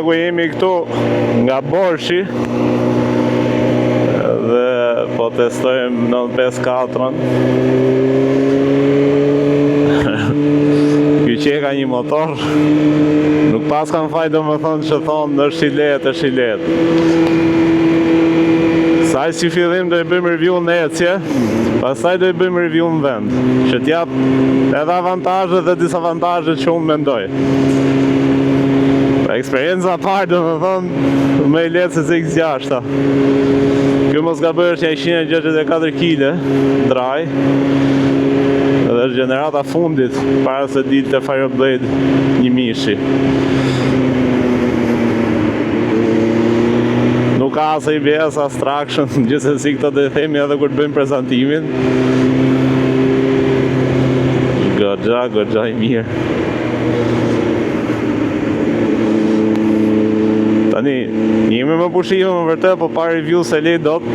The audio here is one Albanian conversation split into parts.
ku jemi këtu nga Borshi dhe po testojmë 954-ën. Ky qeka një motor, nuk pas kam faj do më thonë që thonë është i lehtë. Saj si fillim do i bëjmë review në ecje, pastaj do i bëjmë review në vend, që t'jap edhe avantajet dhe disavantajet që unë mendoj. Eksperienca parë do më thonë me i letë se X6. Kjo mos ka bërë që 164 kg draj, dhe është generata fundit para se ditë të Fireblade 1000. Nuk ka as ABS, as traction, gjithsesi këto do i themi edhe kur të bëjmë prezantimin. Goxha i mirë. Tani, jemi më pushime më vërtet, po pa review se lej dot.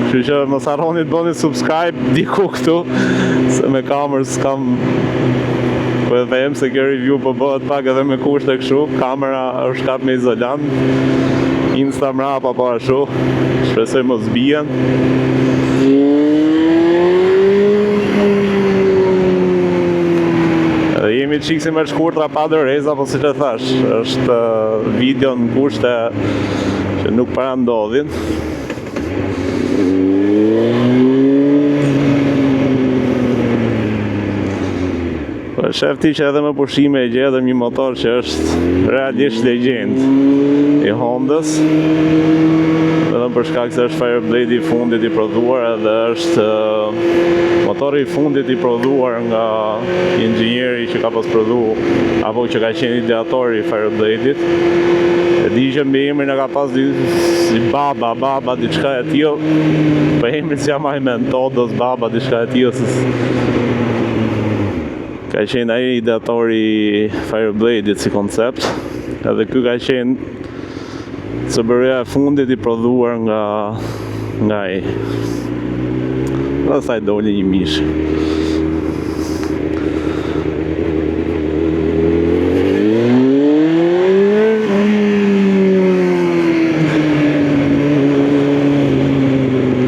Kështu që mos harroni të bëni subscribe diku këtu, se me kamerë s'kam. Po e them se kjo review po bëhet pak edhe me kushte kështu. Kamera është kap me izolant. Insta mrapa po ashtu. Shpresoj mos bien. Jemi të qikësi me shkurtra pa dëreza, po si që thash, është video në kushte që nuk para ndodhin. Shef ti që edhe me pushime e gjedëm një motor që është realisht legjend i Hondës, edhe për shkak se është Fireblade i fundit i prodhuar edhe është motori i fundit i prodhuar nga inxhinieri që ka pas prodhu apo që ka qenë ideatori i Fireblade-it. E di që mbi emrin e ka pas si baba diçka e tillë, po emrin si jam ajmen Todos baba diçka e tillë. Ka qenë ai ideatori i Fireblade-it si koncept, edhe ky ka qenë zbërja e fundit i prodhuar nga ai. Dhe thaj doli një mish.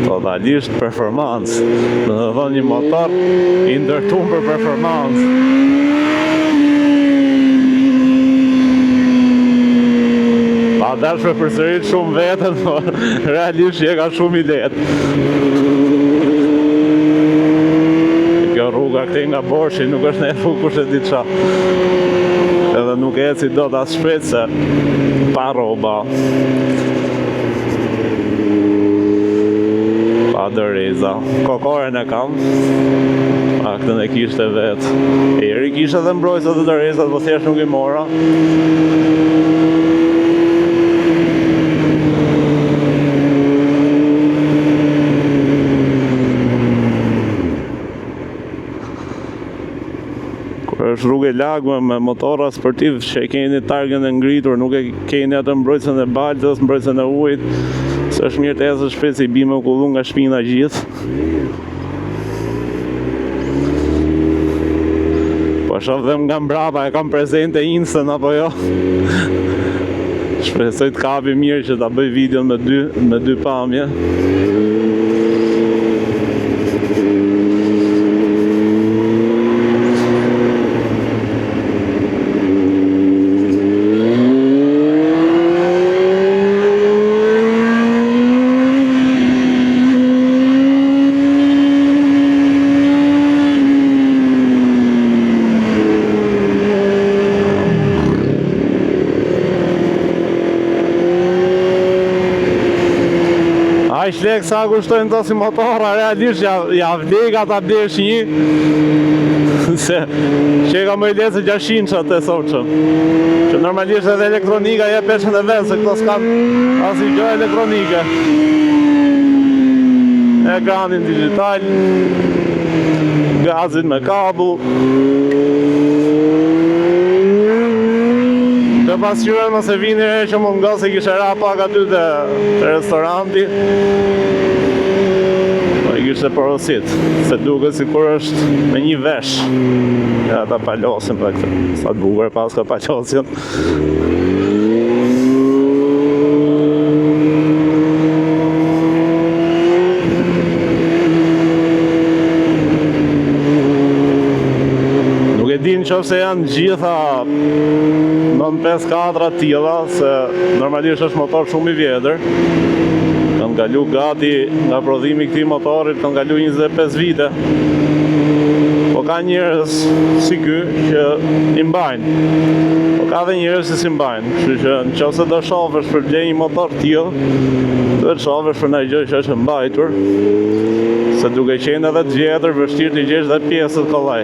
Totalisht performance. Do të thonë një motor i ndërtuar për performance. Pa dashme përsërit shumë vetën, por realisht që ka shumë i lehtë. Kjo rruga këtej nga Borshi nuk është në rrugë kush e di qa. Edhe nuk eci do të as shpejt se pa rroba. Pa dëreza. Kokoren e kam. A këtën e kishte vetë. Eri kishte dhe mbrojtës dhe dërezat, po thjesht nuk i mora. Është rrugë e lagme me motora sportiv që e keni targën e ngritur, nuk e keni atë mbrojtësën e baltës, mbrojtësën e ujit, se është mirë të esë shpejt si bime u kullu nga shpina gjithë. Po shoh dhe nga mbrapa e kam prezente Insta-n apo jo. Shpresoj të kapi mirë që ta bëj videon me dy pamje. A i shlek sa kushtojnë të si motora, realisht ja vlega ta blesh një. Se që ka më i letë se 600 që të soqëm. Që normalisht edhe elektronika je peshen e vetë, se këto s'kan asnjë gjë elektronike. Ekranin digital, gazin me kabull. Të pasqyren nëse vini re që mund nga se kishe ra pak aty të restoranti. Po i kishte porosit, se duke si kur është me një vesh. Ja ta palosin për këtë, sa të bukur pas ka palosin. qoftë se janë gjitha 954 tilla, se normalisht është motor shumë i vjetër. Kanë kalu gati nga prodhimi i këtij motorit, kanë kalu 25 vite. Po ka njerëz si ky që i mbajnë. Po ka dhe njerëz që si mbajnë. Kështu që nëse do shofësh për blej një motor tillë, duhet shofësh për ndonjë gjë që është mbajtur. Se duke qenë edhe të vjetër, vështirë të gjesh dhe pjesët kollaj.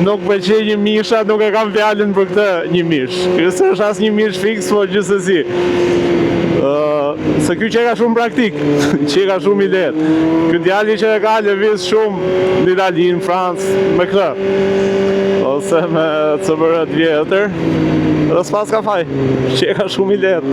Nuk pëlqej një misha, nuk e kam fjalën për këtë një mish. Ky s'është as një mish fiks, po gjithsesi. Se ky qeka shumë praktik, qeka shumë i lehtë. Ky djali që e ka lëviz shumë në Itali, në Francë, me këtë. Ose me CBR të vjetër, dhe s'pas ka faj. Qeka shumë i lehtë.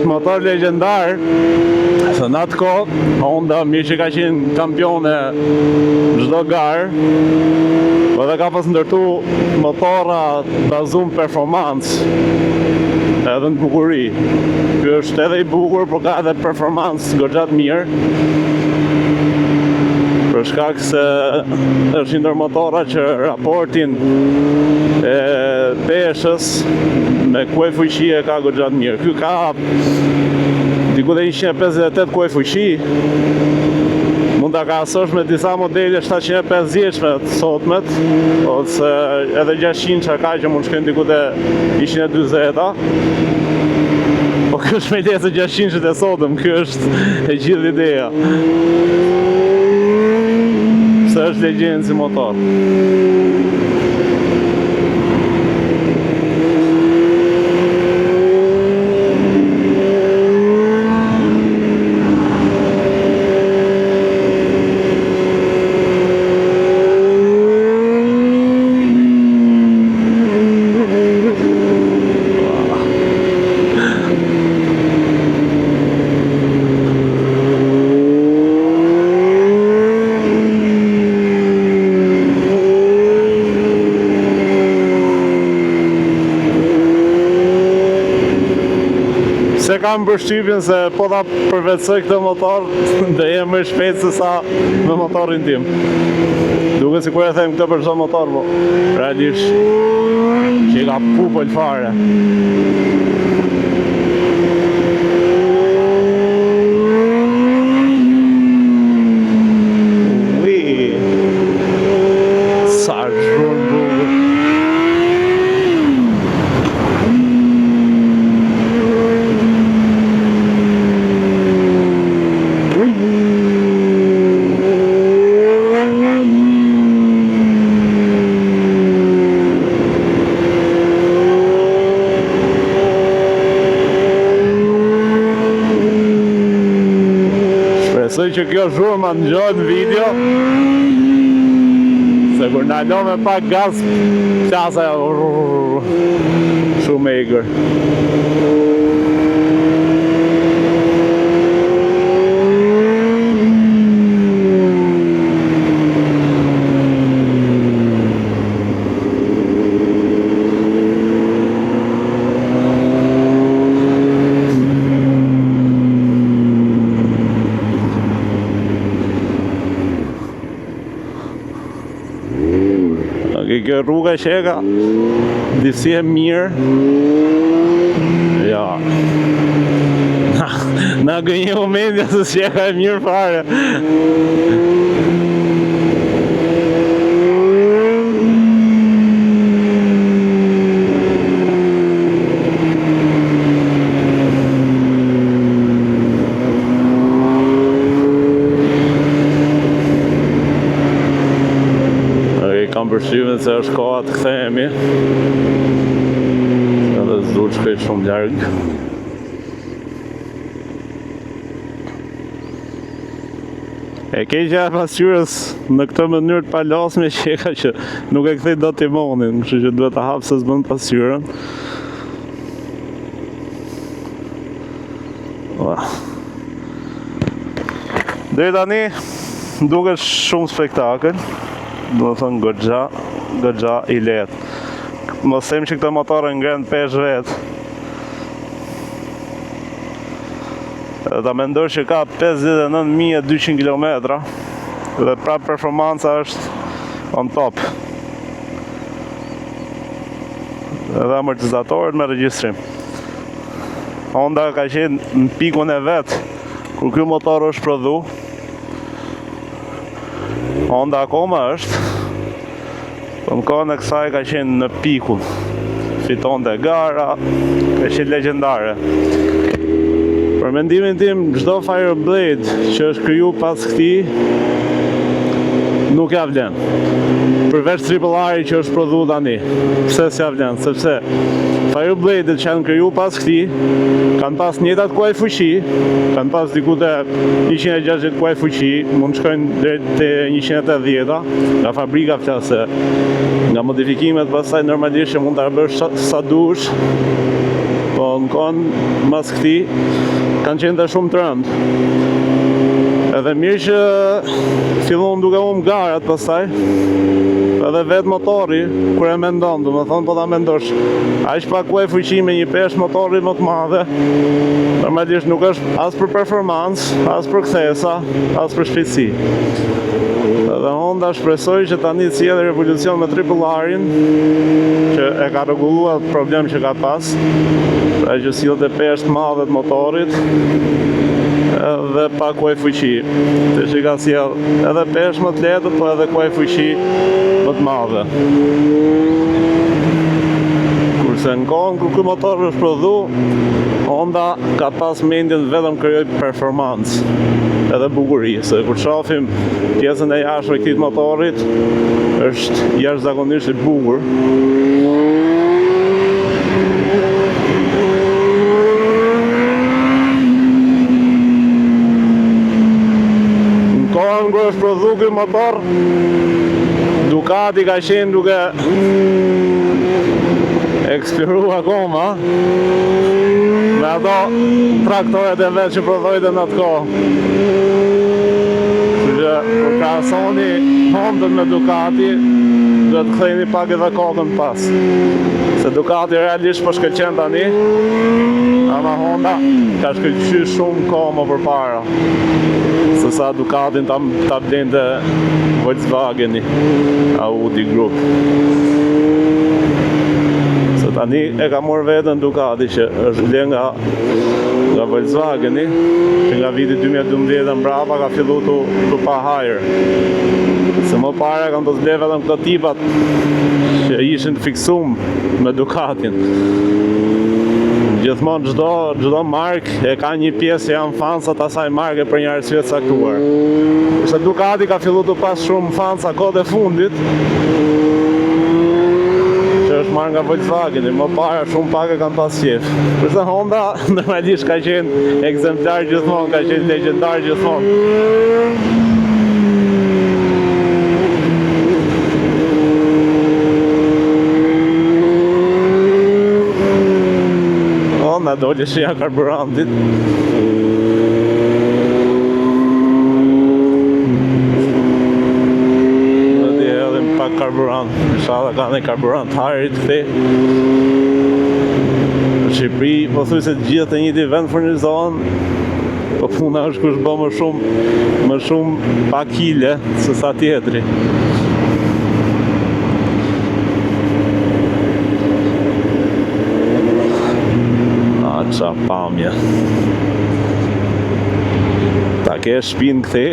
Motor legjendar, se në atë kohë Honda mirë që ka qenë kampione çdo garë, po edhe ka pas ndërtu motora bazum performancë edhe në bukuri. Ky është edhe i bukur, por ka edhe performancë goxha të mirë. Për shkak se është një ndër motora që raportin e peshës me kuaj fuqi e ka goxha të mirë. Ky ka diku dhe 158 kuaj fuqi. Mund ta krahasosh me disa modele 750-shme të sotmet, ose edhe 600 që ka që mund shkojnë diku te 140-a. Po kjo është me lesë 600 të sotëm, kjo është e gjithë ideja. Se është legjendë si motor. Se kam përshtypjen se po ta përvetsoj këtë motor, dhe jem më shpejt se sa me motorin tim. Duke si kur e them këtë për çdo motor, po realisht që ka pupël fare. Sa shumë bukur. Shpresoj që kjo zhurma ndëgjohet në video, se kur na lo me pak gaz, plasa shumë e egrë. që e ka disi e mirë. Ja. Na gënjë momenti se si e ka e mirë fare. Kam përshyme se është koha të kthehemi. Edhe s'du të shkoj shumë larg. E keqja e pasqyrës në këtë mënyrë të palasme që e ka që nuk e kthej dot timonin, kështu që duhet ta hap se s'bën pasqyrën. Deri tani duket shumë spektakël. Do të thënë goxha i lehtë. Mos them që këtë motor e ngren pesh vet. Ta mendosh që ka 59.200 km dhe prap performanca është on top. Edhe amortizatorët me regjistrim. Honda ka qenë në pikun e vet kur ky motor është prodhu. Honda akoma është, po në kohën e kësaj ka qenë në pikun. Fitonte gara, ka qenë legjendare. Për mendimin tim, çdo Fireblade që është kriju pas këtij nuk ja vlen. Përveç Triple R që është prodhu tani. Pse s'ja vlen? Sepse Firebladet që janë kriju pas këtij kanë pas njëjtat kuaj fuqi, kanë pas diku te 160 kuaj fuqi, mund të shkojnë deri te 180 nga fabrika flase. Nga modifikimet pastaj normalisht që mund ta bësh sa dush. Po në kohën mas këtij kanë qenë të shumë të rëndë. Edhe mirë që fillon duke garat pastaj. Edhe vetë motori, kur e mendon, do më thonë po ta mendosh, aq pak kuaj fuqi me një peshë motori më të madhe, normalisht nuk është as për performancë, as për kthesa, as për shpejtësi. Dhe Honda shpresoj që tani sjellë revolucion me Triple R-in, që e ka rregulluar problem që ka pas, pra që sillte peshë të madhe të motorit, edhe pa kuaj fuqi. Të që ka sjell edhe peshë më të lehtë, po edhe kuaj fuqi më të madhe. Kurse në kohën kur ky motor është prodhu, Honda ka pas mendjen vetëm krijoj performancë edhe bukuri, se kur shohim pjesën e jashtme të këtij motorit, është jashtëzakonisht i bukur. Në kohën kur është prodhu ky motor, Ducati ka qenë duke ekspiru akoma me ato traktoret e vetë që prodhojnë në atë kohë. Kështu që kur krahasoni Hondën me Ducati, duhet ktheheni pak edhe kokën pas. Se Ducati realisht po shkëlqen tani, ama Honda ka shkëlqyer shumë kohë më përpara. Se sa Ducatin ta blente Volkswageni, Audi Group. Se tani e ka marrë veten Ducati që është ble nga Volkswageni, që nga viti 2012 mbrapa ka filluar të pa hajër. Se më para kanë të zble vetëm këto tipat që ishin të fiksum me Ducatin. Gjithmonë çdo markë e ka një pjesë që janë fansat asaj marke për një arsye të caktuar. Kurse Ducati ka filluar të pas shumë fansa kohët e fundit, që është marrë nga Volkswageni, më para shumë pak e kanë pas qef. Kurse Honda normalisht ka qenë ekzemplar gjithmonë, ka qenë legjendar gjithmonë. Nga dole shia karburantit. Dhe di edhim pak karburant. Inshallah ka një karburant harit këti. Në Shqipëri, po thuj se gjithë të njëjti vend furnizohen, po puna është kush bë më shumë pa kile se sa tjetri. Qa pamje. Ta ke shpinë këthi.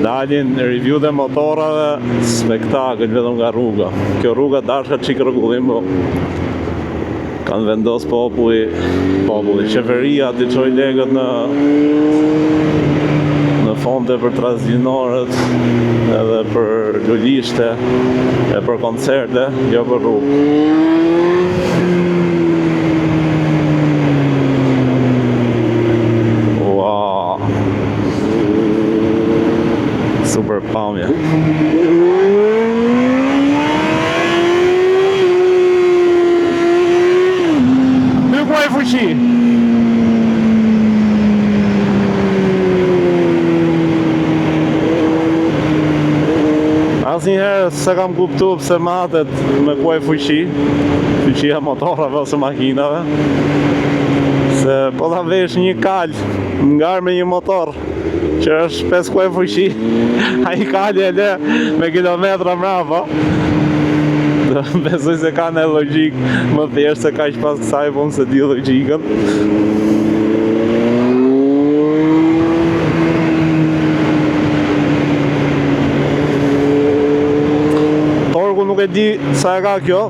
Dalin review dhe motorave, spektakël vetëm nga rruga. Kjo rruga dashka qik rregullim, po kanë vendos populli, qeveria të qoj legët në fonde për trazgjinorët, edhe për lulishte, e për koncerte, jo për rrugë. Wow! Super pamje. Nuk muaj fuqi. Asnjëherë se kam kuptu pse matet me kuaj fuqia motorave ose makinave. Se po ta vesh një kal ngar me një motor që është 5 kuaj fuqi, ai kali e le me kilometra mrapa. Besoj se ka në logjik më thjesht se kaq pas kësaj po se di logjikën. Nuk e di sa e ka kjo,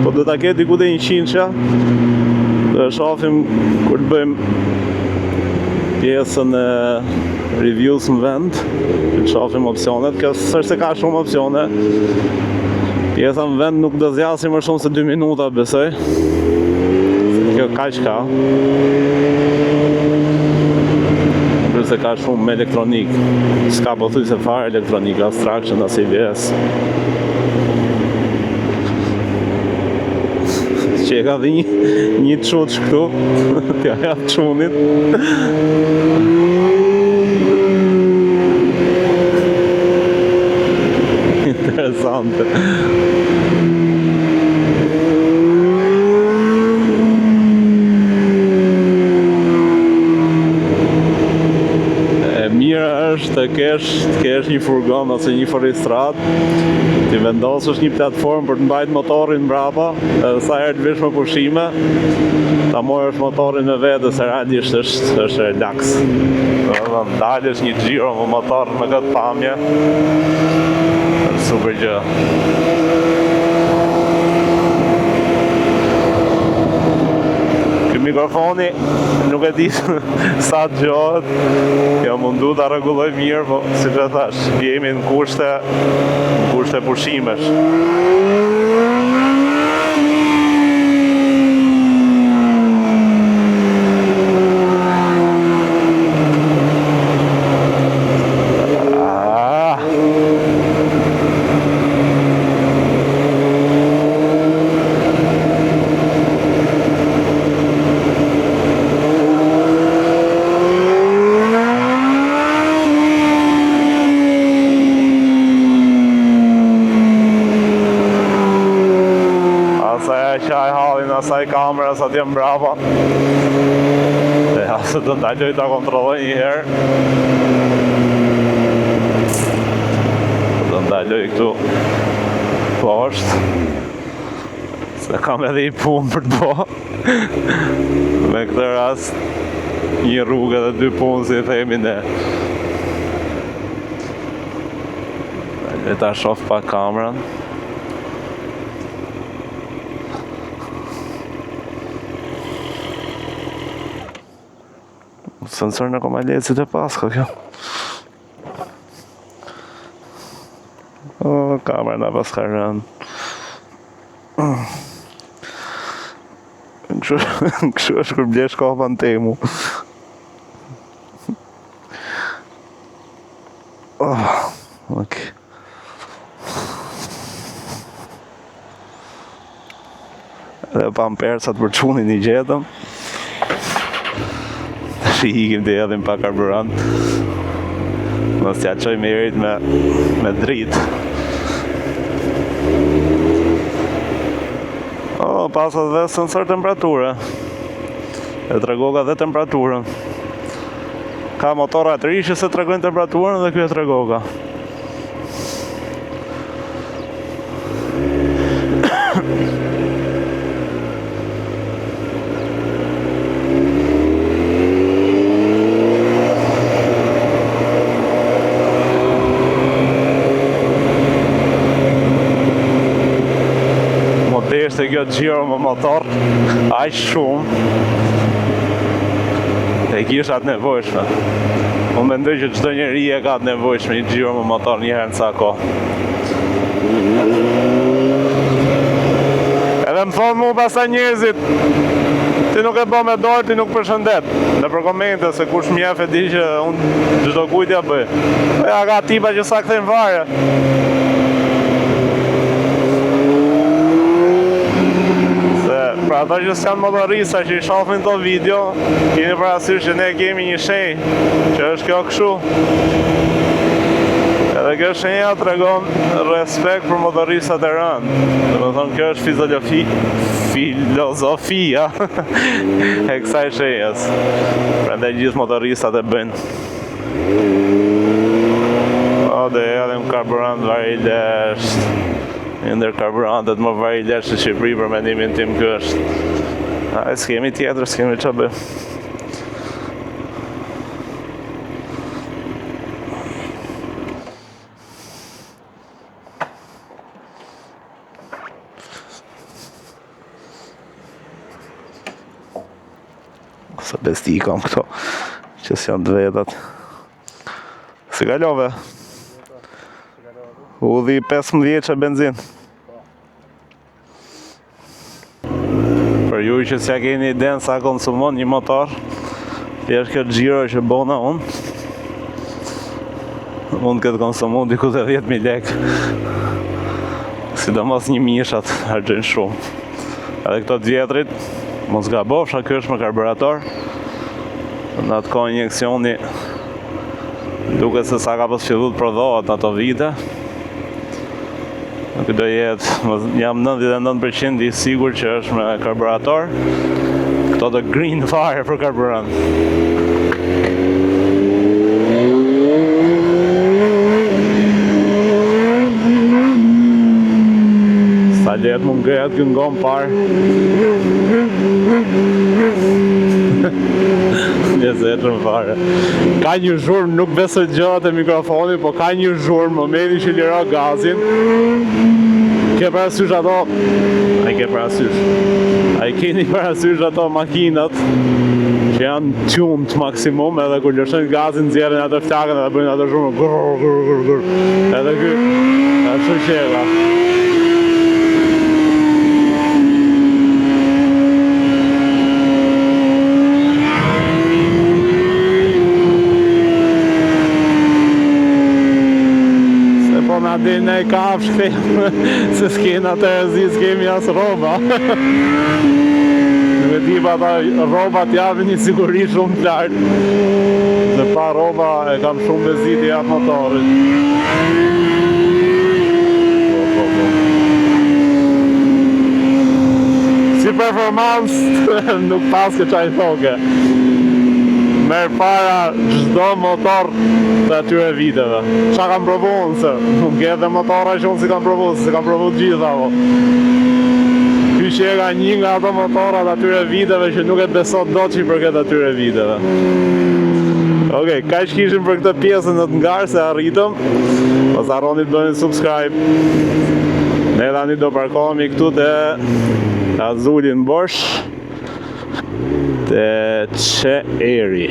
po do ta ketë diku te 100-sha. Do e shohim kur të bëjmë pjesën e reviews në vend, të shohim opsionet. Kjo s'është se ka shumë opsione. Pjesa në vend nuk do zjasim më shumë se 2 minuta, besoj. Kjo kaq ka. Se ka shumë me elektronik. S'ka po thuj se fare elektronik, as traction, as ABS. Që e ka dhe një quç këtu, t'ja jap qunit. Interesante. Mirë është të kesh një furgon ose një forestrat, ti vendosësh një platformë për të mbajt motorin mbrapa, edhe sa herë të vish me pushime, ta morësh motorin me vete, se realisht është relax. Do ndalesh një xhiro me motor me këtë pamje, super gjë. Mikrofoni nuk e di sa të gjohet, jo mundu ta rregulloj mirë, po si që thash, jemi në kushte pushimesh. Qaj halin asaj kamera sa t'jem brapa. Dhe asë të ndaloj ta kontrolloj një herë. Të ndaloj këtu poshtë. Se kam edhe i punë për të bo. Me këtë rast një rrugë dhe 2 punë, si themi ne. Dhe ta shoh pa kameran. Sensor në koma lecit e paska kjo. Kamera në paska rënë. Kështu është kur blesh kopa në temu. Ok. Dhe pa më persat për qunin i gjetëm. I hikim të edhim pa karburant. Mos t'ja qoj mirit me drit. Pasat dhe sensor temperature. E tregoga dhe temperaturën. Ka motora të rishë se tregojnë temperaturën dhe kjo e tregoga. kjo gjiro me motor, aq shumë, e kisha atë nevojshme. Unë mendoj që çdo njeri e ka atë nevojshme një gjiro me motor një herë në ca kohë. Edhe më thonë mu pastaj njerëzit, ti nuk e bë me dorë, ti nuk përshëndet. Në për komente se kush mjef e di që unë çdo kujt ja bëj. Ja ka tipa që sa kthejnë fare. Pra ata që s'kan motorista që i shohin to video, keni parasysh që ne kemi një shenjë që është kjo kështu. Edhe kjo shenja tregon respekt për motoristat e rënd. Domethënë kjo është filozofia e kësaj shenjas. Prandaj gjithë motoristat e bëjnë. O, dhe edhe më karburant vari lesht. Ndër karburantet më vari lesht në Shqipëri për mendimin tim kjo është. A, s'kemi tjetër, s'kemi që bëjmë. Sa besti i kam këto, që s'janë të vetat. Si kalove? Udhi 15 vjeç e benzin. Për ju që s'ja keni iden sa konsumon një motor, thjesht kjo xhiro që bona unë këtë konsumon diku te 10.000 lekë. Sidomos një mishat harxojnë shumë. Edhe këto të vjetrit, mos gabofsha, ky është me karburator. Në atë kohë injeksioni duket se sa ka pas filluar të prodhohet ato vite. Nuk do jetë, jam 99% i sigur që është me karburator. Këto të green fire për karburant. Sa letë më ngejat kënë ngonë parë. Një zetën fare. Ka një zhurmë, nuk besoj gjërat e mikrofoni, po ka një zhurmë, momenti që lira gazin. Ke parasysh ato, a i ke parasysh, a i keni parasysh ato makinat që janë tuned maksimum, edhe kur lëshojnë gazin nxjerrin ato flakën edhe bëjnë ato zhurmë grrr. Edhe ky ashtu qela. Na dhe ne kafsh se s'kena të rëzi, s'kemi as roba. Nuk e di pa ta roba t'javë një siguri shumë të lartë. Se pa roba e kam shumë bezit i atë motorit. Si performance nuk pas ke qaj thoke. Merë para çdo motor të atyre viteve. Qa kam provu unë se? Nuk edhe motora që unë si kam provu, se kam provu gjitha po. Ky që e ka një nga ato motorat atyre viteve që nuk e besot do që i përket atyre viteve. Okej, ka që kishim për këtë pjesën në të ngarë se arritëm. Mos harroni të bëni subscribe. Ne tani do parkohemi këtu te Azulin Bosch. Te Qeeri.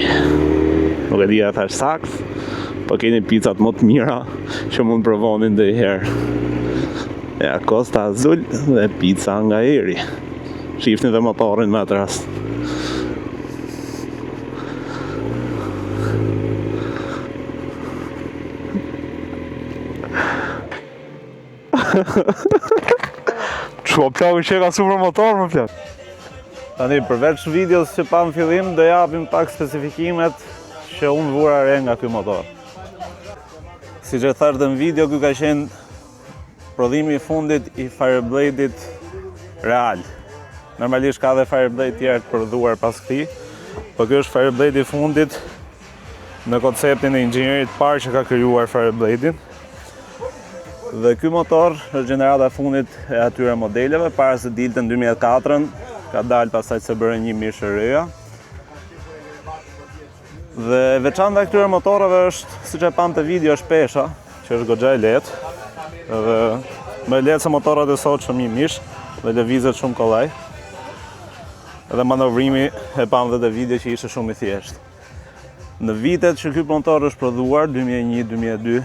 Nuk e di a thash sakt, po keni picat më të mira që mund provonin dhe i herë. Ja, Costa Azul dhe pizza nga Eri. Shifni dhe motorin me atë rast. Ço plagu që ka super motor më plak. Tani, përveç videos që pa në fillim, do japim pak specifikimet që unë vura re nga ky motor. Si që thash dhe në video, ky ka qenë prodhimi i fundit i Fireblade-it real. Normalisht ka dhe Fireblade tjerë të prodhuar pas këtij, po ky është Fireblade i fundit në konceptin e inxhinierit parë që ka krijuar Fireblade-in. Dhe ky motor është gjenerata e fundit e atyre modeleve, para se dilte në 2004-ën, ka dalë pasaj se bërë një mishë reja. Dhe veçanta e këtyre motoreve është, si që e pam të video, është pesha, që është goxha e lehtë. Dhe më lehtë se motorat e sot shumë një mishë. dhe lëvizet shumë kollaj. Edhe manovrimi e pam dhe te video që ishte shumë i thjeshtë. Në vitet që ky motor është prodhuar, 2001-2002,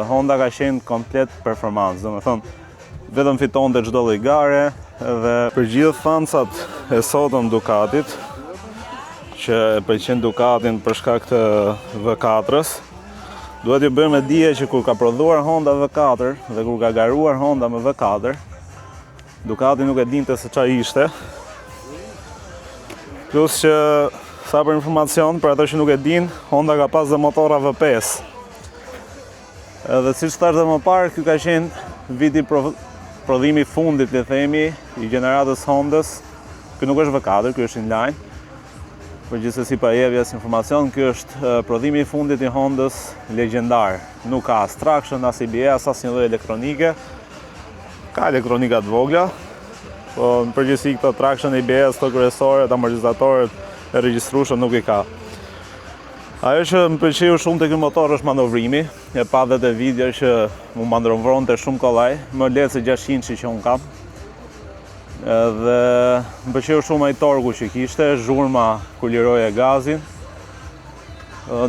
Honda ka qenë komplet performancë, domethënë vetëm fitonte çdo lloj gare dhe për gjithë fansat e sotëm Ducatit, që e pëlqen Ducatin për shkak të V4-s, duhet ju bëjmë dije që kur ka prodhuar Honda V4 dhe kur ka garuar Honda me V4, Ducati nuk e dinte se çfarë ishte. Plus që sa për informacion, për ato që nuk e din, Honda ka pas dhe motora V5. Edhe siç thash dhe më parë, ky ka qenë viti prodhimi fundit, le themi, i gjeneratës Hondës. Ky nuk është V4, ky është inline. Por gjithsesi pa jepja si informacion, ky është prodhimi i fundit i Hondës legjendar. Nuk ka as traction, as ABS, as një lloj elektronike. Ka elektronika të vogla, po në përgjithësi këto traction, ABS, të kryesorët, amortizatorët e regjistrueshëm nuk i ka. Ajo që më pëlqeu shumë te ky motor është manovrimi. E pa dhe te video që mu manovronte shumë kollaj, më lehtë se 600 që un kam. Dhe më pëlqeu shumë ai torku që kishte, zhurma kur liroje gazin.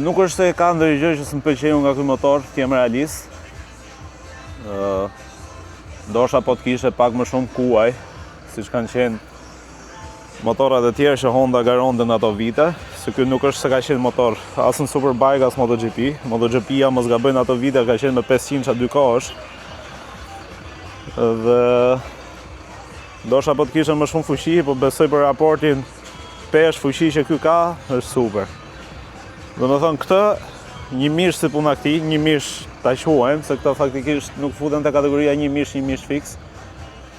Nuk është se ka ndonjë gjë që s'm pëlqeu nga ky motor, të jem realist. Dosha po të kishte pak më shumë kuaj, siç kanë qenë motorat e tjerë që Honda garonte në ato vite, se ky nuk është se ka qenë motor as në Superbike as MotoGP. MotoGP-ja mos gaboj në ato vite ka qenë me 500 dy kohësh. Dhe dosha po të kishte më shumë fuqi, po besoj për raportin pesh fuqi që ky ka, është super. Domethënë këtë një mish si puna këtij, një mish ta quajmë, se këto faktikisht nuk futen te kategoria një mish fix.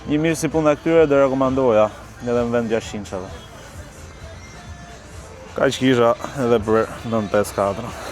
Një mish si puna këtyre do rekomandoja edhe në vend 600 edhe. Kaq kisha edhe për 954.